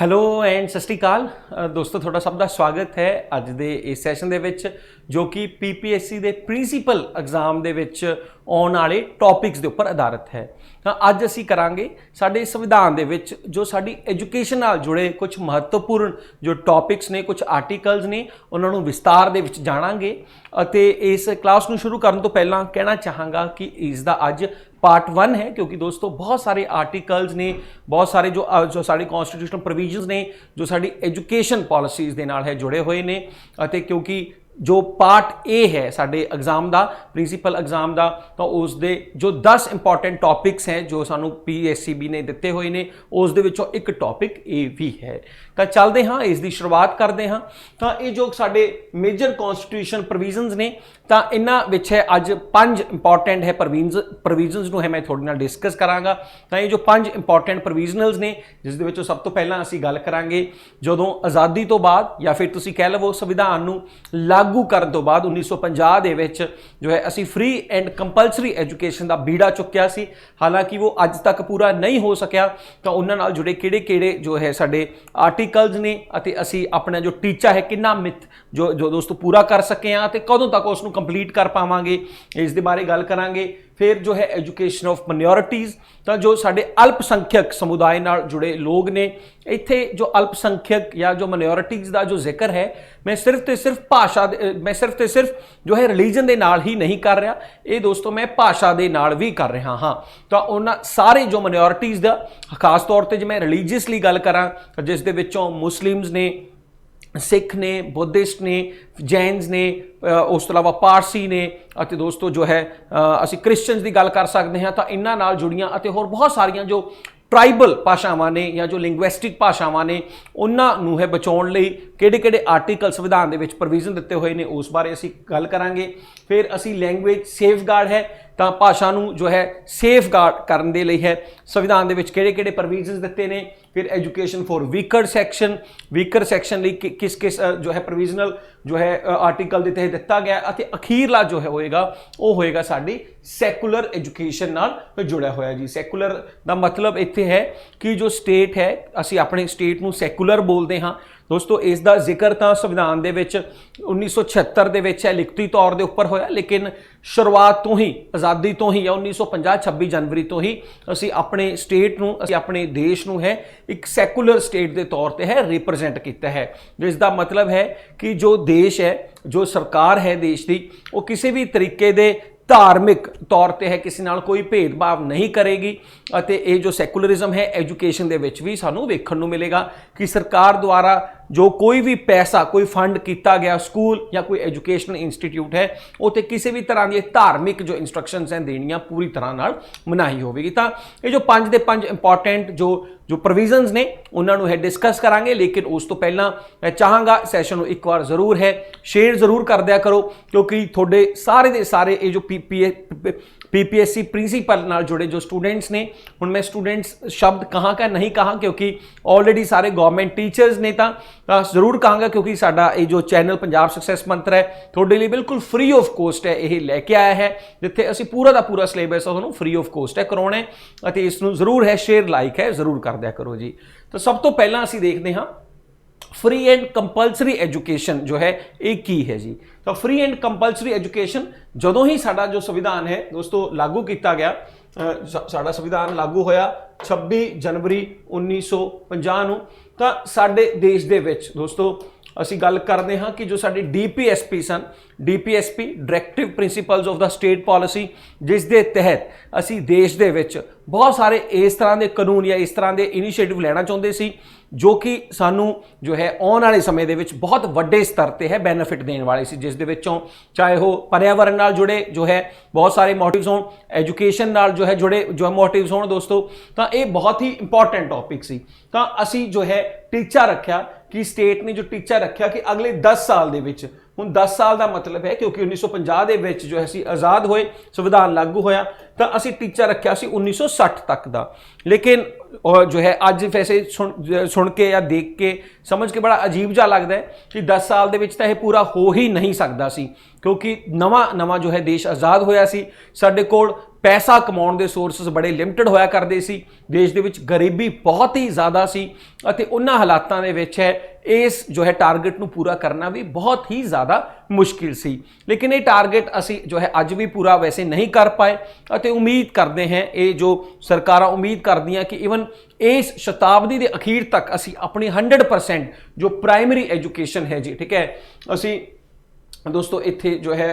Hello and ਸਤਿ ਸ਼੍ਰੀ ਅਕਾਲ ਦੋਸਤੋ, ਤੁਹਾਡਾ ਸਭ ਦਾ ਸਵਾਗਤ ਹੈ ਅੱਜ ਦੇ ਇਸ ਸੈਸ਼ਨ ਦੇ ਵਿੱਚ ਜੋ ਕਿ ਪੀਪੀਐਸਸੀ ਦੇ ਪ੍ਰਿੰਸੀਪਲ ਐਗਜ਼ਾਮ ਦੇ ਵਿੱਚ ਆਉਣ ਵਾਲੇ ਟੌਪਿਕਸ ਦੇ ਉੱਪਰ ਆਧਾਰਿਤ ਹੈ। ਤਾਂ ਅੱਜ ਅਸੀਂ ਕਰਾਂਗੇ ਸਾਡੇ ਸੰਵਿਧਾਨ ਦੇ ਵਿੱਚ ਜੋ ਸਾਡੀ ਐਜੂਕੇਸ਼ਨ ਨਾਲ ਜੁੜੇ ਕੁਝ ਮਹੱਤਵਪੂਰਨ ਜੋ ਟੌਪਿਕਸ ਨੇ, ਕੁਝ ਆਰਟੀਕਲਸ ਨੇ, ਉਹਨਾਂ ਨੂੰ ਵਿਸਤਾਰ ਦੇ ਵਿੱਚ ਜਾਣਾਂਗੇ। ਅਤੇ ਇਸ ਕਲਾਸ ਨੂੰ ਸ਼ੁਰੂ ਕਰਨ ਤੋਂ ਪਹਿਲਾਂ ਕਹਿਣਾ ਚਾਹਾਂਗਾ ਕਿ ਇਸ ਦਾ ਅੱਜ पार्ट 1 है, क्योंकि दोस्तों बहुत सारे आर्टिकल्स ने, बहुत सारे जो साड़ी कॉन्स्टिट्यूशनल प्रोविजनस ने जो साड़ी एजुकेशन पॉलिसीज़ दे नाल है जुड़े हुए ने। क्योंकि जो पार्ट ए है साडे एग्जाम का, प्रिंसीपल एग्जाम का, तो उस दे जो 10 इंपॉर्टेंट टॉपिक्स हैं जो सानू PSCB ने दिते हुए ने, उस दे विचों एक टॉपिक ए भी है। तो चलते हाँ, इसकी शुरुआत करते हाँ। तो ये जो साडे मेजर कॉन्स्टिट्यूशन प्रोविजनस ने, तो इन्हां विच है अज 5 इंपॉर्टेंट है प्रोविजनस नूं है मैं थोड़े नाल डिस्कस करांगा। तो ये जो 5 इंपॉर्टेंट प्रोविजनल्स ने, जिस दे विचों सब तो पहलां असीं गल करांगे जदों आज़ादी तो बाद या फिर तुसीं कह लवो संविधान नूं लागू करन तो बाद 1950 दे विच जो है असीं फ्री एंड कंपलसरी एजुकेशन का बीड़ा चुक्या सी। हालांकि वो अज तक पूरा नहीं हो सकिया। तो उन्हां नाल जुड़े किहड़े-किहड़े जो है साडे आर्टिकल्स ने अते असीं अपना जो टीचा है कितना मिथ जो दोस्तों पूरा कर सके हैं, कदों तक उसनूं कंप्लीट कर पावांगे, इस दे बारे गल करांगे। फिर जो है एजुकेशन ऑफ माइनॉरिटीज़, तो जो साडे अल्पसंख्यक समुदाय नाल जुड़े लोग ने, इत्थे जो अल्पसंख्यक या जो माइनॉरिटीज़ का जो जिक्र है मैं सिर्फ तो सिर्फ भाषा मैं सिर्फ तो सिर्फ जो है रिलीजन के नाल ही नहीं कर रहा, ये दोस्तों मैं भाषा के नाल भी कर रहा हाँ। तो उन्होंने सारे जो माइनॉरिटीज़ का खास तौर पर जो मैं रिलीजियसली गल करा, जिस दे विचों मुस्लिम्स ने, सिख ने, बुद्धिस्ट ने, जैनस ने, उस तो अलावा पारसी ने, अते दोस्तों जो है असी क्रिश्चियंस की गल कर सकते हैं। तो इन्हां नाल जुड़ियां अते होर बहुत सारियां जो ट्राइबल भाषावां ने या जो लिंग्विस्टिक भाषावां ने, उन्होंने है बचाउण लई किहड़े-किहड़े आर्टिकल संविधान दे विच प्रोविजन दिते हुए ने, उस बारे असी गल करांगे। फिर असी लैंग्वेज सेफगार्ड है, तो भाषा नूं जो है सेफगार्ड करन दे लई है संविधान दे विच किहड़े-किहड़े प्रोविजनस दिते ने। फिर एजुकेशन फॉर वीकर सैक्शन लई किस किस जो है प्रोविजनल जो है आर्टिकल दे तहत दिता गया। अते अखीरला जो है होएगा वो होएगा साडी सैकुलर एजुकेशन नाल जुड़िया होया जी। सैकुलर दा मतलब इत्थे है कि जो स्टेट है, असी अपने स्टेट नूं सैकुलर बोलते हाँ दोस्तों। इसका जिक्र तो संविधान दे विच 1976 दे विच है लिखती तौर के उपर होया, लेकिन शुरुआत तो ही आज़ादी तो ही या 1950 26 जनवरी तो ही असी अपने स्टेट नूं, असी अपने देश नूं है एक सैकुलर स्टेट के तौर पर है रिप्रजेंट किया है। जिसका मतलब है कि जो देश है, जो सरकार है देश की, वो किसी भी तरीके दे धार्मिक तौर पर है किसी नाल कोई भेदभाव नहीं करेगी। अते ये जो सैकुलरिज्म है एजुकेशन दे विच भी सानू वेखण नूं मिलेगा कि सरकार द्वारा जो कोई भी पैसा, कोई फंड किया गया स्कूल या कोई एजुकेशनल इंस्टीट्यूट है, उत्ते किसी भी तरह की धार्मिक जो इंस्ट्रक्शनस हैं देनियां पूरी तरह नाल मनाही होगी। तो ये जो 5 दे 5 इंपॉर्टेंट जो प्रोविजनस ने उन्होंने है डिस्कस करांगे। लेकिन उस तो पहला मैं चाहांगा सैशन को एक बार जरूर है शेयर जरूर कर दिया करो, क्योंकि थोड़े सारे दे सारे ये जो PPSC प्रिंसीपल नाल जुड़े जो स्टूडेंट्स ने, हुण मैं स्टूडेंट्स शब्द कहाँ का नहीं कहा क्योंकि ऑलरेडी सारे गवर्नमेंट टीचर्स ने, तो जरूर कहांगा क्योंकि साडा ये जो चैनल पंजाब सक्सैस मंत्र है थोड़े लिए बिल्कुल फ्री ऑफ कॉस्ट है, ये लैके आया है जिथे असी पूरा का पूरा सिलेबस तुहानूं फ्री ऑफ कॉस्ट है करवाउणा है। अते इसनूं जरूर है शेयर लाइक है जरूर कर दिया करो जी। तो सब तो पहला असी देखते हाँ फ्री एंड कंपलसरी एजुकेशन जो है एक की है जी। तो फ्री एंड कंपलसरी एजुकेशन जदों ही साडा जो संविधान है दोस्तों लागू किया गया, साडा संविधान लागू होया 26 जनवरी 1950 नूं। तो साडे देश दे विच दोस्तों असी गल करते हाँ कि जो साडे DPSP सन, DPSP directive principles of the state policy, जिस दे तहत असी देश दे विच बहुत सारे इस तरह के कानून या इस तरह के इनीशिएटिव लेना चाहते सी जो कि सानू जो है आने वाले समय दे विच बहुत वड्डे स्तर पर है बेनिफिट देने वाले सी। जिस दे विचों चाहे वो पर्यावरण नाल जुड़े जो है बहुत सारे मोटिव्स होण, एजुकेशन नाल जो है जुड़े जो मोटिव्स होण दोस्तों, तो ये बहुत ही इंपॉर्टेंट टॉपिक सी। तो असी जो है टीचा रखा कि स्टेट ने जो टीचा रखा कि अगले 10 साल दे विच, हुण 10 साल का मतलब है क्योंकि 1950 दे विच जो असी आज़ाद होए संविधान लागू होया, तो असी टीचा रखा सी 1960 तक का। लेकिन जो है अज वैसे सुन के या देख के समझ के बड़ा अजीब जा लगता है कि 10 साल दे विच तां इह पूरा हो ही नहीं सकता सी, क्योंकि नवा जो है देश आज़ाद होया सी, साडे कोल पैसा कमाउण दे सोर्सेस बड़े लिमिटेड होया करदे सी, देश दे विच गरीबी बहुत ही ज़्यादा सी अते उन्हां हालातां दे विच है इस जो है टारगेट नूं पूरा करना भी बहुत ही ज़्यादा मुश्किल सी। लेकिन ये टारगेट असी जो है अज भी पूरा वैसे नहीं कर पाए अते उम्मीद करते हैं ये जो सरकारां उम्मीद करदियां कि ईवन इस शताब्दी के अखीर तक असी अपनी 100% जो प्राइमरी एजुकेशन है जी, ठीक है, असी दोस्तों इत्थे जो है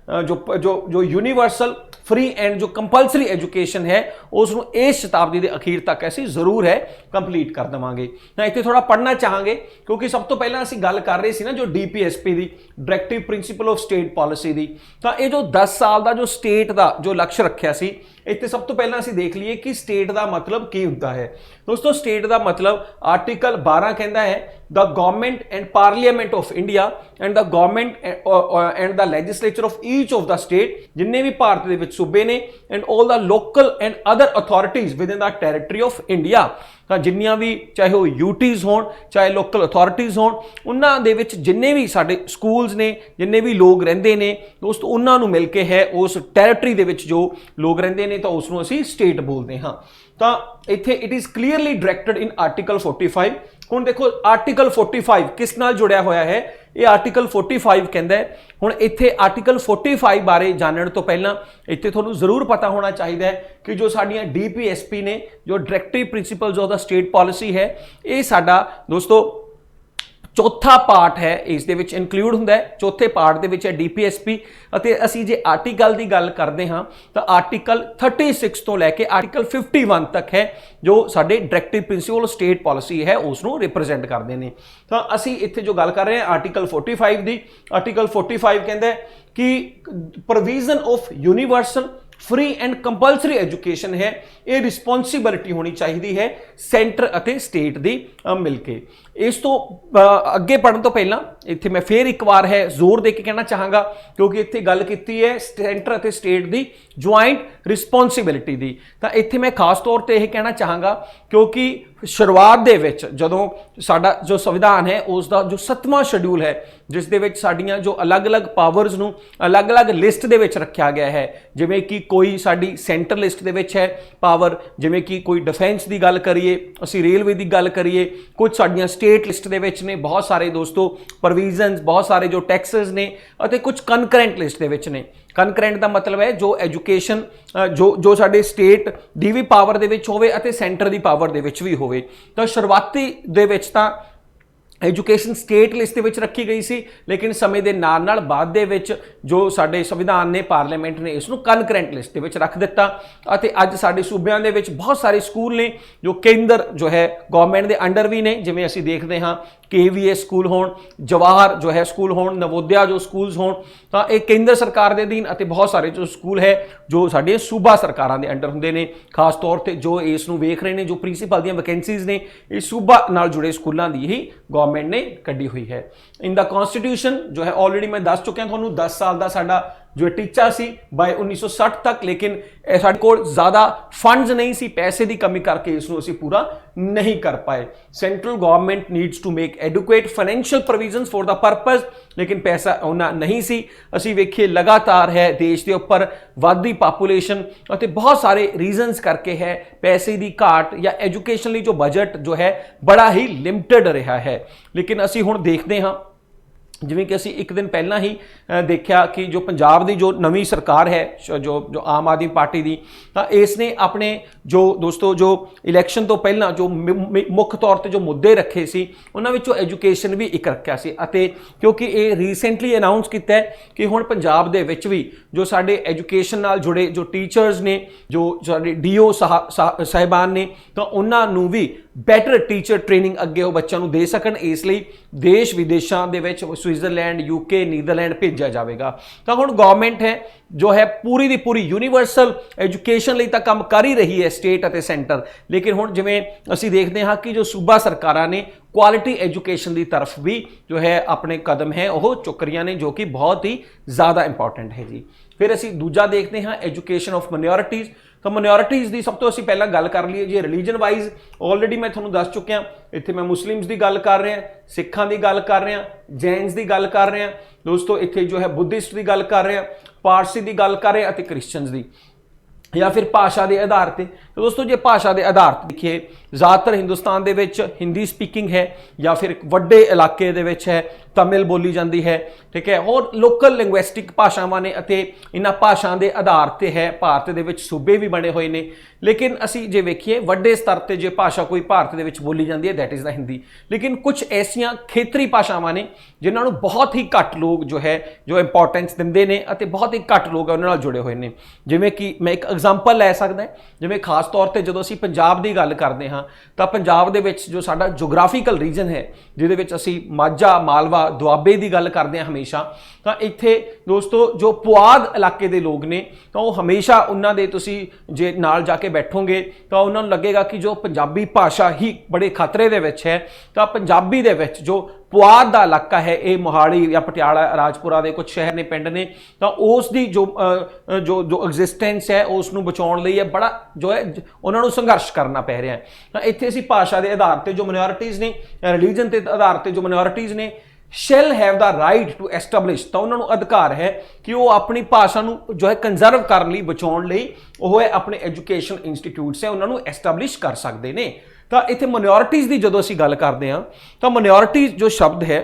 जो जो जो यूनीवर्सल फ्री एंड जो कंपलसरी एजुकेशन है उसनूं इस शताब्दी के अखीर तक असी जरूर है कंप्लीट कर देवांगे। ना इत्थे थोड़ा पढ़ना चाहांगे क्योंकि सब तो पहला असी गल कर रहे सी ना जो DPSP की डायरैक्टिव प्रिंसीपल ऑफ स्टेट पॉलिसी की, तो ये जो 10 साल का जो स्टेट का जो लक्ष्य रखा सी, इत्थे सब तो पहला असी देख लीए कि स्टेट का मतलब की होंदा है। दोस्तों स्टेट का मतलब आर्टिकल 12 कहता है the government and parliament of India and the government and the legislature of each of the state, जिन्ने भी भारत के सूबे ने, and all the local and other authorities with in the territory of India, तो जिन्नियां भी चाहे वो यूटीज होण चाहे लोकल अथॉरिटीज होण, उन्हां दे विच जिन्ने भी साडे स्कूल्स ने, जिन्ने भी लोग रहिंदे ने दोस्तों, उन्हां नूं मिल के है उस टेरिटरी दे विच जो लोग रहिंदे ने तो उसनूं असीं स्टेट बोलते हाँ। तो इत्थे it is clearly directed in article 45। हुण देखो आर्टिकल 45 किस नाल जुड़िया होया है, ये आर्टिकल 45 कहता है। हुण इत्थे आर्टिकल 45 बारे जानने तो पहला इत्थे तुहानूं जरूर पता होना चाहिए कि जो साडियां DPSP ने जो डायरैक्टिव principles of the state policy है, ये साडा दोस्तों चौथा पार्ट है, इस दे विच इनकलूड हुंदा है। चौथे पार्ट दे विच है DPSP अते असी जे आर्टिकल की गल करते हाँ तो आर्टिकल 36 तो लैके आर्टिकल 51 तक है जो साडे डायरैक्टिव प्रिंसीपल स्टेट पॉलिसी है उसनूं रिप्रजेंट करते हैं। तो असी इत्थे जो गल कर रहे हैं आर्टिकल 45 की, आर्टिकल 45 कहता है कि provision of universal free and compulsory education है, ये रिस्पॉन्सिबिलिटी होनी चाहिए है सेंटर अते स्टेट दी मिलके। इस तो अगे पढ़ने तो पहला इत्थे मैं फिर एक बार है जोर दे के कहना चाहांगा क्योंकि इत्थे गल कीती है सेंटर अते स्टेट दी ज्वाइंट रिस्पॉन्सिबिलिटी दी, तो इत्थे मैं खास तौर पर यह कहना चाहांगा क्योंकि शुरुआत दे विच जदों साडा जो संविधान है उसका जो 7वां शेड्यूल है जिस दे विच साडियां जो अलग अलग पावर्स नूं अलग अलग लिस्ट दे विच रखा गया है, जिवें कि कोई साडी सेंटर लिस्ट दे विच है पावर, जिवें कि कोई डिफेंस की गल करिए, असी रेलवे की गल करिए, कुछ साडियां स्टेट लिस्ट दे विच ने बहुत सारे दोस्तों प्रोविजनस, बहुत सारे जो टैक्सेस ने, अते कुछ कनकरेंट लिस्ट दे विच ने। कनकरेंट का मतलब है जो एजुकेशन जो साडे स्टेट दी भी पावर दे विच होवे अते सेंटर दी पावर दे विच भी होवे। तो शुरुआती दे विच तां एजुकेशन स्टेट लिस्ट विच रखी गई सी, लेकिन समय के नाल नाल बाद दे विच जो साडे संविधान ने पार्लीमेंट ने इसनूं कनकरेंट लिस्ट विच रख दिता अते अज साडे सूबियां दे विच बहुत सारे स्कूल ने जो केंद्र जो है गवर्नमेंट के अंडर भी ने, जिवें असीं देखते हाँ KVS स्कूल होण, जवाहर जो है स्कूल होण, नवोदया जो स्कूल्स होण, तो एक केंद्र सरकार के अधीन अते बहुत सारे जो स्कूल है जो साडे सूबा सरकारां दे अंडर हुंदे ने। खास तौर पर जो इसनूं वेख रहे हैं जो प्रिंसीपल दी वैकेंसीज ने ये सूबा नाल जुड़े स्कूलों की ही गवर्नमेंट ने कड्ढी हुई है। इन द कॉन्स्टिट्यूशन जो है ऑलरेडी मैं दस चुकिया तुहानूं 10 साल का साडा जो टीचा सी बाय 1960 तक, लेकिन साडे कोल ज़्यादा फंड्स नहीं सी, पैसे की कमी करके इसनूं असीं पूरा नहीं कर पाए। Central government needs to make educate financial provisions for the purpose, लेकिन पैसा उन्ना नहीं सी। असीं वेखिए लगातार है देश के उपर वधदी पापूलेशन अते बहुत सारे रीजनस करके है पैसे की घाट या एजुकेशन लई जो बजट जो है बड़ा ही लिमिटेड रहा है। लेकिन असीं हुण देखते हाँ जिवें कि असीं एक दिन पहला ही देखा कि जो पंजाब की जो नवी सरकार है जो आम आदमी पार्टी की, तो इसने अपने जो दोस्तों जो इलैक्शन तो पहला जो मुख्य तौर पर जो मुद्दे रखे सी उन्हां विचों एजुकेशन भी एक रखा सी। अते क्योंकि ये रीसेंटली अनाउंस किया है कि हुण पंजाब दे विच भी जो साडे एजुकेशन नाल जुड़े जो टीचर्स ने, जो साडे DO साहिबान ने, तो उन्हां नूं भी बैटर टीचर ट्रेनिंग अगे बच्चों को दे सकन, इसलिए देश विदेशों के स्विट्जरलैंड UK नीदरलैंड भेजा जाएगा। तो हुण गवर्नमेंट है जो है पूरी की पूरी यूनीवर्सल एजुकेशन लिए तो काम कर ही रही है स्टेट और सेंटर, लेकिन हुण जिवें असीं देखते हाँ कि जो सूबा सरकारां ने क्वालिटी एजुकेशन की तरफ भी जो है अपने कदम है वह चुक रही ने, जो कि बहुत ही ज़्यादा इंपॉर्टेंट है जी। फिर असीं दूजा देखते हाँ एजुकेशन ऑफ माइनॉरिटीज़। तो माइनॉरिटीज़ की सब तो असीं पहला गल कर लीए जी रिलीजन वाइज, ऑलरेडी मैं तुहानूं दस चुकिया, इत्थे मैं मुस्लिम्स की गल कर रहा, सिखां की गल कर रहा, जैनस की गल कर रहा दोस्तों, इत्थे जो है बुद्धिस्ट की गल कर रहा, पारसी की गल कर रहे क्रिश्चनस की। या फिर भाषा के आधार पर। तो दोस्तों जे भाषा के आधार पर देखिए ज़्यादातर हिंदुस्तान दे विच हिंदी स्पीकिंग है या फिर वड्डे इलाके दे विच है तमिल बोली जाती है, ठीक है। और लोकल लिंग्विस्टिक भाषावां ने अते इन्हां भाषावां दे आधार ते है भारत दे विच सूबे भी बने हुए ने। लेकिन असी जे वेखिए वड्डे स्तर ते जे भाषा कोई भारत दे विच बोली जाती है दैट इज़ द हिंदी। लेकिन कुछ ऐसियां खेतरी भाषावां ने जिन्हां नूं बहुत ही घट लोग जो है जो इंपॉर्टेंस दिंदे ने अते बहुत ही घट लोग उन्हां नाल जुड़े हुए ने। जिवें कि मैं एक एग्जाम्पल लै सकदा, जिवें खास तौर पर जदों असीं पंजाब की गल करते हाँ तो पंजाब दे विच जो साडा जोग्राफिकल रीजन है जिहदे विच असीं माझा मालवा दुआबे की गल करते हैं हमेशा, तो इत्थे दोस्तों जो पुआध इलाके के लोग ने तो वो हमेशा उन्हां दे तुसीं जे नाल जाके बैठोगे तो उन्होंने लगेगा कि जो पंजाबी भाषा ही बड़े खतरे दे विच है। तो पंजाबी दे विच जो पुआध का इलाका है ये मोहाली या पटियाला राजपुरा के कुछ शहर ने पिंड ने, तो उसकी जो जो जो एग्जिस्टेंस है उसनूं बचाउण लई बड़ा जो है उन्होंने संघर्ष करना पै रहा है। तो इत्थे असीं भाषा के आधार पर जो माइनॉरिटीज़ ने रिलीजन के आधार पर जो माइनॉरिटीज़ ने shall have the right to establish, तो उन्होंने अधिकार है कि वो अपनी भाषा नूं जो है कंजर्व करने बचाउण लई वो है अपने एजुकेशन इंस्टीट्यूट्स है उन्होंने एस्टैबलिश कर सकते हैं। तो इत्थे माइनॉरिटीज़ की जदों असीं गल करते हैं तो माइनॉरिटीज़ जो शब्द है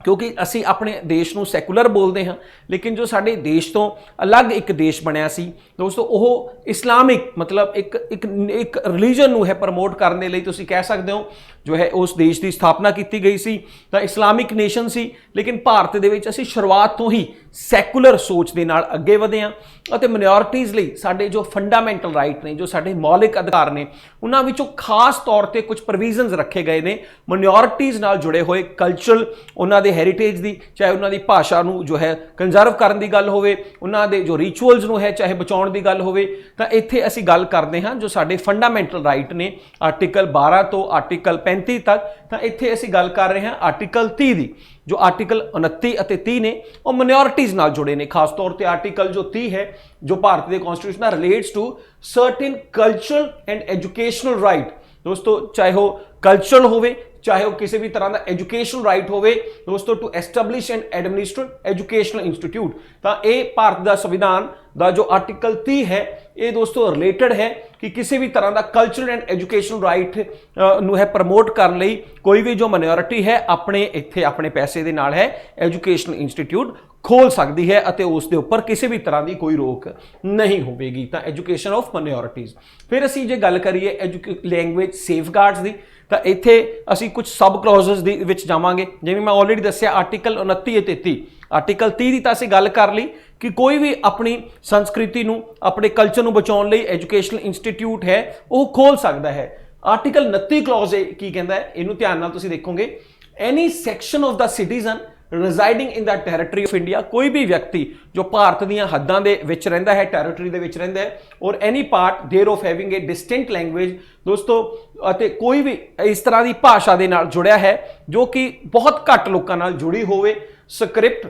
क्योंकि असी अपने देश को सैकुलर बोलते हाँ लेकिन जो साडे देश तो अलग एक देश बनया सी दोस्तों वो इस्लामिक मतलब एक रिलीजन नूं है प्रमोट करने लई तुसीं कह सकते हो जो है उस देश की स्थापना की गई सी तो इस्लामिक नेशन सी। लेकिन भारत दे विच असीं शुरुआत तो ही सैकुलर सोच के नाल अगे वधे हाँ और माइनॉरिटीज़ लई साडे जो फंडामेंटल राइट ने जो साडे मौलिक अधिकार ने उन्हां विचों खास तौर पर कुछ प्रोविजनस रखे गए ने माइनॉरिटीज़ नाल जुड़े हुए कल्चरल उन्हां दे हैरीटेज की, चाहे उन्हां दी भाषा नूं जो है कंजर्व करन दी गल होवे उन्हां दे जो रिचुअल्स नूं है चाहे बचाउण दी गल होवे। तां इत्थे असीं गल करदे हां जो साडे फंडामेंटल राइट ने आर्टिकल 12 तो आर्टिकल 35 तक। तां इत्थे असीं गल कर रहे हां आर्टिकल 30 दी, जो आर्टिकल 29 और 30 ने वो माइनॉरिटीज़ नाल जुड़े ने। खास तौर पर आर्टिकल जो 30 है जो भारत के constitution relates to certain cultural and educational right दोस्तों, चाहे वो कल्चरल होवे चाहे वो किसी भी तरह का एजुकेशनल राइट होवे दोस्तों to establish and administer educational institute. तो ये भारत का संविधान का जो आर्टिकल 30 है ये दोस्तों रिलेटेड है कि किसी भी तरह का कल्चरल एंड एजुकेशनल राइट नूं है प्रमोट करने लई कोई भी जो माइनॉरिटी है अपने इत्थे अपने पैसे के नाल है एजुकेशनल इंस्टीट्यूट खोल सकती है और उसके उपर किसी भी तरह की कोई रोक नहीं होगी। तो एजुकेशन ऑफ माइनॉरिटीज़। फिर असी जे गल करिए लैंग्वेज सेफगार्ड्स की तो इत्थे असी कुछ सब क्लॉजेस दी जावांगे जिवें मैं ऑलरेडी दस्सिया आर्टिकल 29 और 33। आर्टिकल 30 की तो असी गल कर ली कि कोई भी अपनी संस्कृति नूं अपने कल्चर नूं बचाउण लई एजुकेशनल इंस्टीट्यूट है वो खोल सकता है। आर्टिकल 29 क्लॉज की कहता है इनू ध्यान नाल तुसीं देखोगे any section of the citizen residing in the territory of India, कोई भी व्यक्ति जो भारत दीयां हद्दां दे विच रहिंदा है टेरिटरी दे विच रहिंदा है और any part thereof having a distinct language दोस्तों अते कोई भी इस तरह की भाषा दे नाल जुड़िया है जो कि बहुत घट लोकां नाल जुड़ी होवे स्क्रिप्ट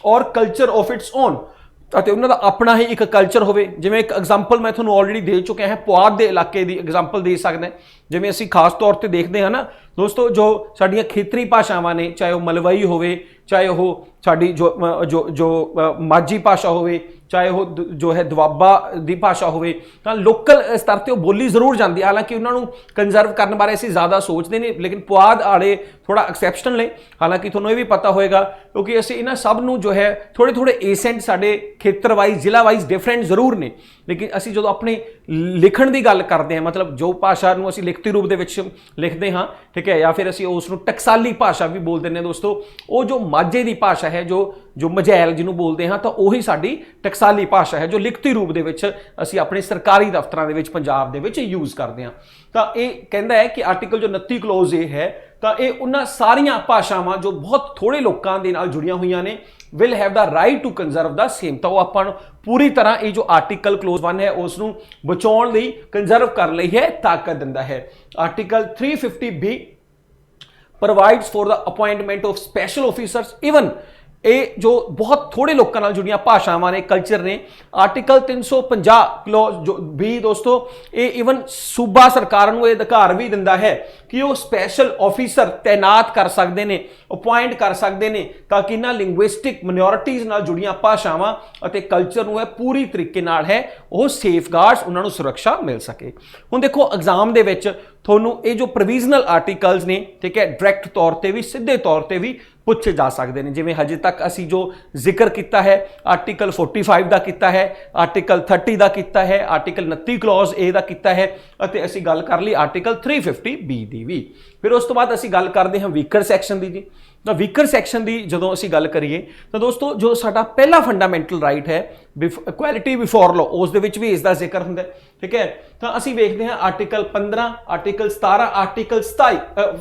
और कल्चर ऑफ इट्स ओन ਅਤੇ ਉਹਨਾਂ ਦਾ ਆਪਣਾ ਹੀ ਇੱਕ ਕਲਚਰ ਹੋਵੇ। ਜਿਵੇਂ ਇੱਕ ਐਗਜ਼ਾਮਪਲ ਮੈਂ ਤੁਹਾਨੂੰ ਆਲਰੇਡੀ ਦੇ ਚੁੱਕਿਆ ਹਾਂ ਪੁਆਧ ਦੇ ਇਲਾਕੇ ਦੀ ਐਗਜ਼ਾਮਪਲ ਦੇ ਸਕਦੇ ਜਿਵੇਂ ਅਸੀਂ ਖਾਸ ਤੌਰ ਤੇ ਦੇਖਦੇ ਹਾਂ ਨਾ ਦੋਸਤੋ ਜੋ ਸਾਡੀਆਂ ਖੇਤਰੀ ਭਾਸ਼ਾਵਾਂ ਨੇ ਚਾਹੇ ਉਹ ਮਲਵਈ ਹੋਵੇ ਚਾਹੇ ਉਹ ਸਾਡੀ ਜੋ ਮਾਝੀ ਭਾਸ਼ਾ ਹੋਵੇ ਚਾਹੇ ਉਹ ਜੋ ਹੈ ਦੁਆਬਾ ਦੀ ਭਾਸ਼ਾ ਹੋਵੇ ਤਾਂ ਲੋਕਲ ਸਤਰ ਤੇ ਉਹ ਬੋਲੀ ਜ਼ਰੂਰ ਜਾਂਦੀ ਹੈ। ਹਾਲਾਂਕਿ ਉਹਨਾਂ ਨੂੰ ਕੰਜ਼ਰਵ ਕਰਨ ਬਾਰੇ ਅਸੀਂ ਜ਼ਿਆਦਾ ਸੋਚਦੇ ਨੇ ਲੇਕਿਨ ਪੁਆਧ ਵਾਲੇ ਥੋੜਾ ਐਕਸੈਪਸ਼ਨਲ ਨੇ। ਹਾਲਾਂਕਿ ਤੁਹਾਨੂੰ ਇਹ ਵੀ ਪਤਾ ਹੋਏਗਾ ਕਿਉਂਕਿ ਅਸੀਂ ਇਹਨਾਂ ਸਭ ਨੂੰ ਜੋ ਹੈ ਥੋੜੇ ਏਸੈਂਟ ਸਾਡੇ ਖੇਤਰ ਵਾਈਜ਼ ਜ਼ਿਲ੍ਹਾ ਵਾਈਜ਼ ਡਿਫਰੈਂਟ ਜ਼ਰੂਰ ਨੇ ਲੇਕਿਨ ਅਸੀਂ ਜਦੋਂ ਆਪਣੇ ਲਿਖਣ ਦੀ ਗੱਲ ਕਰਦੇ ਹਾਂ ਮਤਲਬ ਜੋ ਭਾਸ਼ਾ ਨੂੰ ਅਸੀਂ ਲਿਖਤੀ ਰੂਪ ਦੇ ਵਿੱਚ ਲਿਖਦੇ ਹਾਂ ਠੀਕ ਹੈ ਜਾਂ ਫਿਰ ਅਸੀਂ ਉਸ ਨੂੰ ਟਕਸਾਲੀ ਭਾਸ਼ਾ ਵੀ ਬੋਲ ਦਿੰਦੇ ਹਾਂ ਦੋਸਤੋ ਉਹ ਜੋ ਮਾਝੇ ਦੀ ਭਾਸ਼ਾ ਹੈ जो मझैल जिन्हों बोलते हैं तो वही साडी टकसाली भाषा है जो लिखती रूप दे विच असी अपने सरकारी दफ्तरां दे विच पंजाब दे विच यूज़ करते हैं। तो ये कहता है कि आर्टिकल जो 29 क्लोज ये है तो ये उन्हां सारियां भाषावां जो बहुत थोड़े लोगों के नाल जुड़ियां हुई ने will have the right to conserve the same. तो वो आपां पूरी तरह ये जो आर्टिकल क्लोज 1 है उसनूं बचाउण लई कंजर्व करन लई है ताकत दिंदा है। Article 350B provides for the appointment of special officers even ਇਹ ਜੋ ਬਹੁਤ ਥੋੜੇ ਲੋਕਾਂ ਨਾਲ ਜੁੜੀਆਂ ਭਾਸ਼ਾਵਾਂ ਨੇ, ਕਲਚਰ ਨੇ। ਆਰਟੀਕਲ 350 ਕਲੌਜ਼ ਜੋ ਵੀ ਦੋਸਤੋ ਇਹ ਈਵਨ ਸੂਬਾ ਸਰਕਾਰ ਨੂੰ ਇਹ ਅਧਿਕਾਰ ਵੀ ਦਿੰਦਾ ਹੈ ਕਿ ਉਹ ਸਪੈਸ਼ਲ ਆਫੀਸਰ ਤੈਨਾਤ ਕਰ ਸਕਦੇ ਨੇ, ਅਪਾਇੰਟ ਕਰ ਸਕਦੇ ਨੇ, ਤਾਂ ਕਿ ਇਹਨਾਂ ਲਿੰਗੁਇਸਟਿਕ ਮਿਨੋਰਿਟੀਜ਼ ਨਾਲ ਜੁੜੀਆਂ ਭਾਸ਼ਾਵਾਂ ਅਤੇ ਕਲਚਰ ਨੂੰ ਇਹ ਪੂਰੀ ਤਰੀਕੇ ਨਾਲ ਹੈ ਉਹ ਸੇਫਗਾਰਡਸ, ਉਹਨਾਂ ਨੂੰ ਸੁਰੱਖਿਆ ਮਿਲ ਸਕੇ। ਹੁਣ ਦੇਖੋ ਐਗਜ਼ਾਮ ਦੇ ਵਿੱਚ ਤੁਹਾਨੂੰ ਇਹ ਜੋ ਪ੍ਰੋਵੀਜ਼ਨਲ ਆਰਟੀਕਲਸ ਨੇ, ਠੀਕ ਹੈ, ਡਾਇਰੈਕਟ ਤੌਰ ਤੇ ਵੀ ਸਿੱਧੇ ਤੌਰ ਤੇ ਵੀ ਪੁੱਛੇ ਜਾ ਸਕਦੇ ਨੇ। ਜਿਵੇਂ ਹਜੇ ਤੱਕ ਅਸੀਂ ਜੋ ਜ਼ਿਕਰ ਕੀਤਾ ਹੈ ਆਰਟੀਕਲ 45 ਦਾ ਕੀਤਾ ਹੈ, ਆਰਟੀਕਲ 30 ਦਾ ਕੀਤਾ ਹੈ, ਆਰਟੀਕਲ 29 ਕਲੌਜ਼ A ਦਾ ਕੀਤਾ ਹੈ, ਅਤੇ ਅਸੀਂ ਗੱਲ ਕਰ ਲਈ ਆਰਟੀਕਲ 350B ਦੀ ਵੀ। ਫਿਰ ਉਸ ਤੋਂ ਬਾਅਦ ਅਸੀਂ ਗੱਲ ਕਰਦੇ ਹਾਂ ਵੀਕਰ ਸੈਕਸ਼ਨ ਦੀ ਜੀ। ਤਾਂ ਵੀਕਰ ਸੈਕਸ਼ਨ ਦੀ ਜਦੋਂ ਅਸੀਂ ਗੱਲ ਕਰੀਏ ਤਾਂ ਦੋਸਤੋ ਜੋ ਸਾਡਾ ਪਹਿਲਾ ਫੰਡਾਮੈਂਟਲ ਰਾਈਟ ਹੈ ਇਕੁਐਲਿਟੀ ਬਿਫੋਰ ਲਾਅ, ਉਸ ਦੇ ਵਿੱਚ ਵੀ ਇਸ ਦਾ ਜ਼ਿਕਰ ਹੁੰਦਾ ਹੈ, ਠੀਕ ਹੈ। ਤਾਂ ਅਸੀਂ ਵੇਖਦੇ ਹਾਂ ਆਰਟੀਕਲ 15, ਆਰਟੀਕਲ 17, ਆਰਟੀਕਲ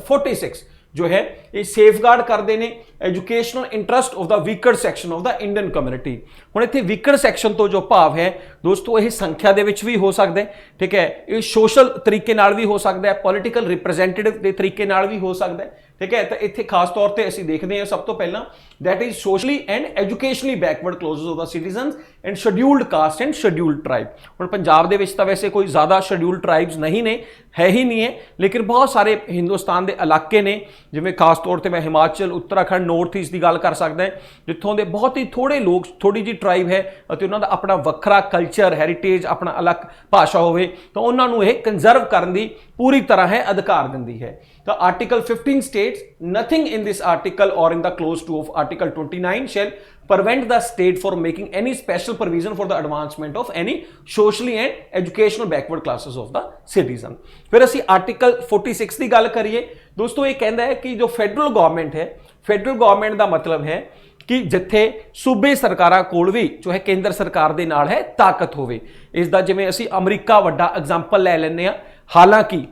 46 जो है ये सेफगार्ड करते हैं educational interest of the weaker section of the Indian community. हुण इत्थे वीकर सैक्शन तो जो भाव है दोस्तों ये संख्या दे विच भी हो सकता है, ठीक है, ये सोशल तरीके नाल भी हो सकता है, पॉलिटिकल रिप्रेजेंटेटिव के तरीके नाल भी हो सकता है, ठीक है। तो इत्थे खास तौर पर असीं देखते हैं सब तो पहला that is socially and educationally backward classes of the citizens and scheduled caste and scheduled tribe. हुण पंजाब दे विच तां वैसे कोई ज़्यादा शेड्यूल्ड ट्राइब्स नहीं ने, है ही नहीं है, लेकिन बहुत सारे हिंदुस्तान के इलाके ने जिवें खास तौर पर मैं हिमाचल, उत्तराखंड, नॉर्थ ईस्ट की गल कर सकदा है, जित्थों के बहुत ही थोड़े लोग, थोड़ी जी ट्राइब है और उन्हों का अपना वखरा कल्चर, हैरीटेज, अपना अलग भाषा होवे तो उन्होंने ये कंजर्व करने की पूरी तरह है अधिकार दिंदी है। तो article 15 states nothing in this article or in the clause 2 of article 29 shall prevent the state for making any special provision for the advancement of any socially and educational backward classes of the citizen। फिर असी article 46 की गल करिए दोस्तों, ये कहता है कि जो फैडरल गवर्नमेंट है, फैडरल गवर्नमेंट का मतलब है कि जिथे सूबे सरकारां कोल भी जो है केंद्र सरकार दे नाल है ताकत होवे। इसका जिवें असी अमरीका वड्डा एग्जाम्पल लै लैंदे हां।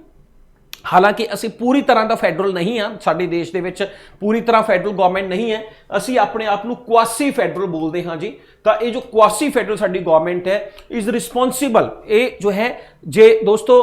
हालांकि असी पूरी तरह का फैडरल नहीं हाँ, साडे देश दे विच पूरी तरह फैडरल गवर्नमेंट नहीं है, असी अपने आप नूं क्वासी फैडरल बोलते हाँ जी। तो ये जो क्वासी फैडरल साडी गवर्नमेंट है इज़ रिस्पोंसिबल, ये जो है जे दोस्तों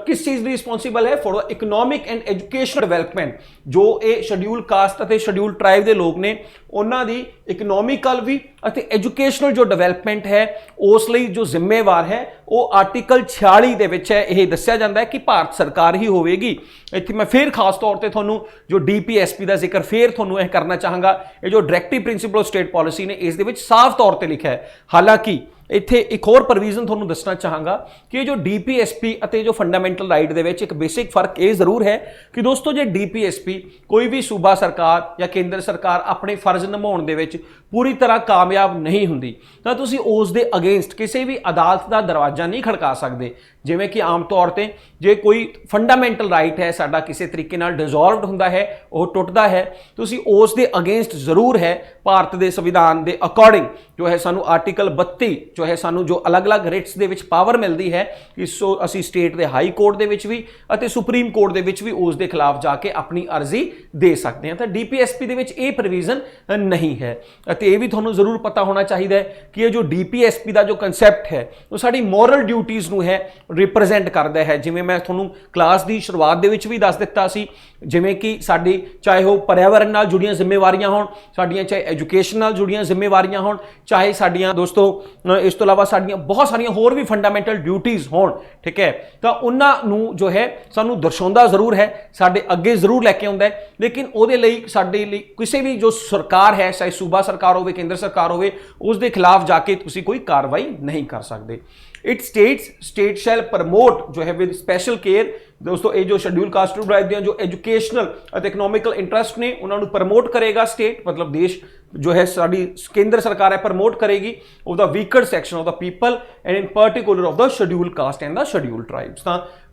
किस चीज़ की रिस्पोंसिबल है for the economic and educational development. जो ये शेड्यूल कास्ट और शेड्यूल ट्राइब के लोग ने उन्हां दी इकनॉमिकल भी ਅਤੇ एजुकेशनल जो डेवलपमेंट है उस ਲਈ जो जिम्मेवार है वो आर्टिकल 46 ਦੇ ਵਿੱਚ है ਇਹ ਦੱਸਿਆ ਜਾਂਦਾ ਹੈ कि भारत सरकार ही होवेगी। ਇੱਥੇ मैं फिर खास तौर पर ਤੁਹਾਨੂੰ जो DPSP का जिक्र फिर ਤੁਹਾਨੂੰ ਇਹ करना चाहांगा, ये जो directive principal of state policy ने इस दे ਵਿੱਚ साफ तौर पर लिखा है। हालांकि इत्थे एक होर प्रोविजन तुहानूं दसना चाहांगा कि जो DPSP ਅਤੇ जो फंडामेंटल राइट दे विच एक बेसिक फर्क ये जरूर है कि दोस्तों जे DPSP कोई भी सूबा सरकार या केंद्र सरकार अपने फर्ज निभाउण दे विच पूरी तरह कामयाब नहीं हुंदी तां तुसीं उस दे अगेंस्ट किसी भी अदालत का दरवाजा नहीं खड़का सकते। जिवें कि आम तौर पर जे कोई फंडामेंटल राइट है साडा किसी तरीके नाल डिजॉल्वड हुंदा है, वो टुटदा है, तुसीं उस दे अगेंस्ट जरूर है भारत के संविधान के अकॉर्डिंग जो है सानू आर्टिकल 32 जो है सानू जो अलग अलग रिट्स दे विच पावर मिलती है कि सो असी स्टेट के हाई कोर्ट दे विच भी अते सुप्रीम कोर्ट दे विच भी उस दे खिलाफ जाके अपनी अर्जी दे सकते हैं। तो DPSP दे विच ये प्रोविजन नहीं है। अते ये भी तुहानू जरूर पता होना चाहिए कि ये जो DPSP का जो कंसैप्ट है वो साडी मॉरल ड्यूटीज़ नू है रिप्रजेंट करता है। जिवें मैं तुहानू क्लास की शुरुआत दे विच भी दस दिता सी, जिवें कि साडी चाहे वो पर्यावरण नाल जुड़ियां जिम्मेवारियां होण, साडियां चाहे एजुकेशन नाल जुड़ियां जिम्मेवारियां होण, चाहे साडियां दोस्तों इस तो इलावा साडियां बहुत सारियां होर भी फंडामेंटल ड्यूटीज़ होण, ठीक है, तो उन्हां नूं जो है सानू दर्शाउंदा जरूर है, साडे अगे जरूर लैके आउंदा है, लेकिन उहदे लई साडे लई किसी भी जो सरकार है चाहे सूबा सरकार होवे केंद्र सरकार होवे उस दे खिलाफ जाके तुसीं कोई कार्रवाई नहीं कर सकते। इट स्टेट शैल प्रमोट जो है विद स्पैशल केयर दोस्तों ये जो शेड्यूल कास्ट ट्राइब जो एजुकेशनल और इकनॉमिकल इंटरस्ट ने उन्होंने प्रमोट करेगा स्टेट, मतलब देश जो है साड़ी केंद्र सरकार है प्रमोट करेगी of the weaker section of the people and in particular of the schedule caste and the schedule tribes.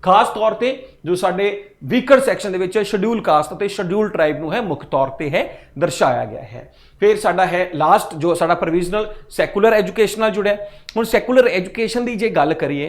खास तौर पर जो साडे वीकर सैक्शन के शेड्यूल कास्ट और शेड्यूल ट्राइब नूं है मुख तौर पर है दर्शाया गया है। फिर साडा है लास्ट जो साडा प्रोविजनल सैकुलर एजुकेशन नाल जुड़िया। हुण सैकुलर एजुकेशन की जे गल करिए,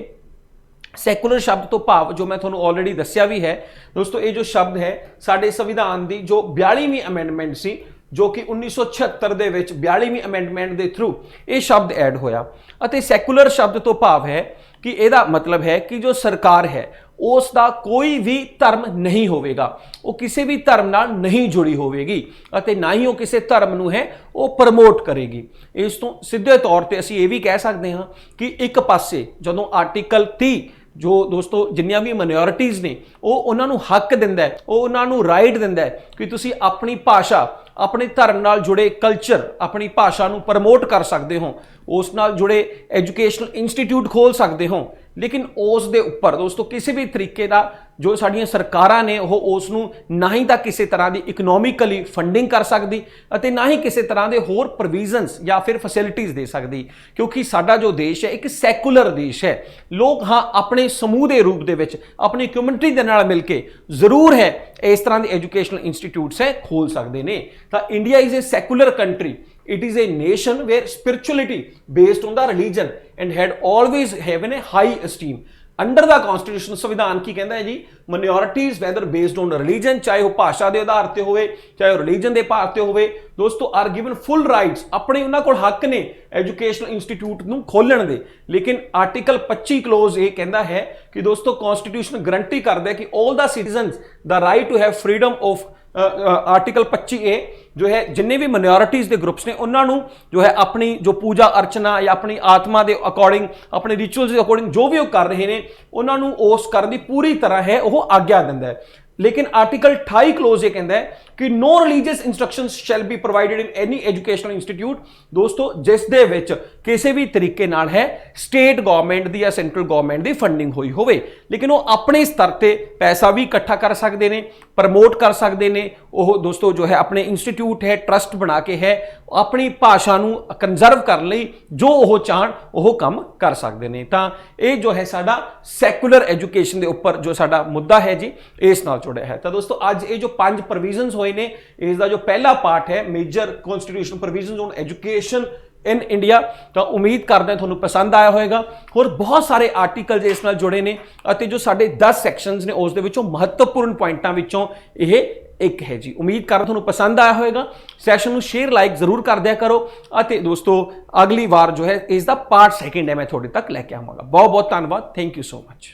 सैकुलर शब्द तो भाव जो मैं तुहानूं ऑलरेडी दस्सिया भी है दोस्तों, ये जो शब्द है साडे संविधान की जो 42वीं अमेंडमेंट सी जो कि 1976 दे विच 42वीं अमेंडमेंट के थ्रू ये शब्द ऐड होया। अते सैकुलर शब्द तो भाव है कि ਇਹਦਾ मतलब है कि जो सरकार है ਉਸ ਦਾ ਕੋਈ ਵੀ ਧਰਮ ਨਹੀਂ ਹੋਵੇਗਾ, ਉਹ ਕਿਸੇ ਵੀ ਧਰਮ ਨਾਲ ਨਹੀਂ ਜੁੜੀ ਹੋਵੇਗੀ ਅਤੇ ਨਾ ਹੀ ਉਹ ਕਿਸੇ ਧਰਮ ਨੂੰ ਹੈ ਉਹ ਪ੍ਰਮੋਟ ਕਰੇਗੀ। ਇਸ ਤੋਂ ਸਿੱਧੇ ਤੌਰ ਤੇ ਅਸੀਂ ਇਹ ਵੀ ਕਹਿ ਸਕਦੇ ਹਾਂ ਕਿ ਇੱਕ ਪਾਸੇ ਜਦੋਂ ਆਰਟੀਕਲ 30 ਜੋ ਦੋਸਤੋ ਜਿੰਨੀਆਂ ਵੀ ਮਾਈਨੋਰਿਟੀਜ਼ ਨੇ ਉਹ ਉਹਨਾਂ ਨੂੰ ਹੱਕ ਦਿੰਦਾ ਹੈ, ਉਹ ਉਹਨਾਂ ਨੂੰ ਰਾਈਟ ਦਿੰਦਾ ਹੈ ਕਿ ਤੁਸੀਂ ਆਪਣੀ ਭਾਸ਼ਾ ਆਪਣੇ ਧਰਮ ਨਾਲ ਜੁੜੇ ਕਲਚਰ ਆਪਣੀ ਭਾਸ਼ਾ ਨੂੰ ਪ੍ਰਮੋਟ ਕਰ ਸਕਦੇ ਹੋ, ਉਸ ਨਾਲ ਜੁੜੇ ਐਜੂਕੇਸ਼ਨਲ ਇੰਸਟੀਟਿਊਟ ਖੋਲ ਸਕਦੇ ਹੋ। लेकिन उस दे उपर दोस्तों किसी भी तरीके का जो साड़ियां सरकारां ने वो उस नूं ना ही तां किसी तरह की इकनोमिकली फंडिंग कर सकती अते ना ही किसी तरह के होर प्रोविजनस या फिर फैसिलिटीज़ दे सकती, क्योंकि साडा जो देश है एक सैकुलर देश है। लोग हाँ अपने समूह के रूप दे विच अपनी कम्यूनिटी दे नाल मिल के जरूर है इस तरह के एजुकेशनल इंस्टीट्यूट्स है खोल सकते हैं। तो India is a secular country, it is a nation where spirituality based on the religion and had always having a high esteem under the constitution। संविधान की कहता है जी minorities whether based on religion, चाहे वो भाषा के आधार पर होवे चाहे वो religion के आधार पर होवे दोस्तों are given full rights, अपने उन्हां कोल हक ने एजुकेशनल इंस्टीट्यूट नूं खोलण दे। लेकिन आर्टिकल 25 क्लोज ये कहता है कि दोस्तों कॉन्स्टिट्यूशन गारंटी करता है कि all the citizens the right to have freedom of article 25A जो है जिन्ने भी माइनॉरिटीज़ के ग्रुप्स ने उन्होंने जो है अपनी जो पूजा अर्चना या अपनी आत्मा के अकॉर्डिंग अपने रिचुअल्स के अकॉर्डिंग जो भी वो कर रहे हैं उन्होंने उस करने की पूरी तरह है वो आग्ञा दिंदा है। लेकिन आर्टिकल 28 क्लोज ये कहता है कि no religious instructions shall be provided in any educational institute दोस्तों जिस दे विच किसी भी तरीके नाल है स्टेट गवर्नमेंट दी या सेंट्रल गवर्नमेंट दी फंडिंग हुई होवे, लेकिन वो अपने स्तर ते पैसा भी इकट्ठा कर सकते हैं, प्रमोट कर सकते हैं। वो दोस्तों जो है अपने इंस्टीट्यूट है ट्रस्ट बना के है अपनी भाषा नूं कंजर्व करने लई जो वो चाहण वो काम कर सकते हैं। तो ये जो है साडा सैकुलर एजुकेशन के उपर जो साडा मुद्दा है जी इस नाल जुड़िया है। तो दोस्तों अज ये जो 5 प्रोविजनस होए ने इसका जो पहला पार्ट है major constitutional provisions on education in India, तो उम्मीद करते हैं तुहानूं पसंद आया होगा। और बहुत सारे आर्टिकल इस नाल जुड़े ने अते जो साडे 10 सैक्शनस ने उस दे विचों महत्वपूर्ण पॉइंटां विचों ये एक है जी। उम्मीद कर तुहानूं पसंद आया होगा। सैशन नूं शेयर लाइक जरूर कर दिया करो अते दोस्तों अगली बार जो है इसका पार्ट 2 है मैं तुहाडे तक लैके आवांगा। बहुत बहुत धन्यवाद, थैंक यू सो मच।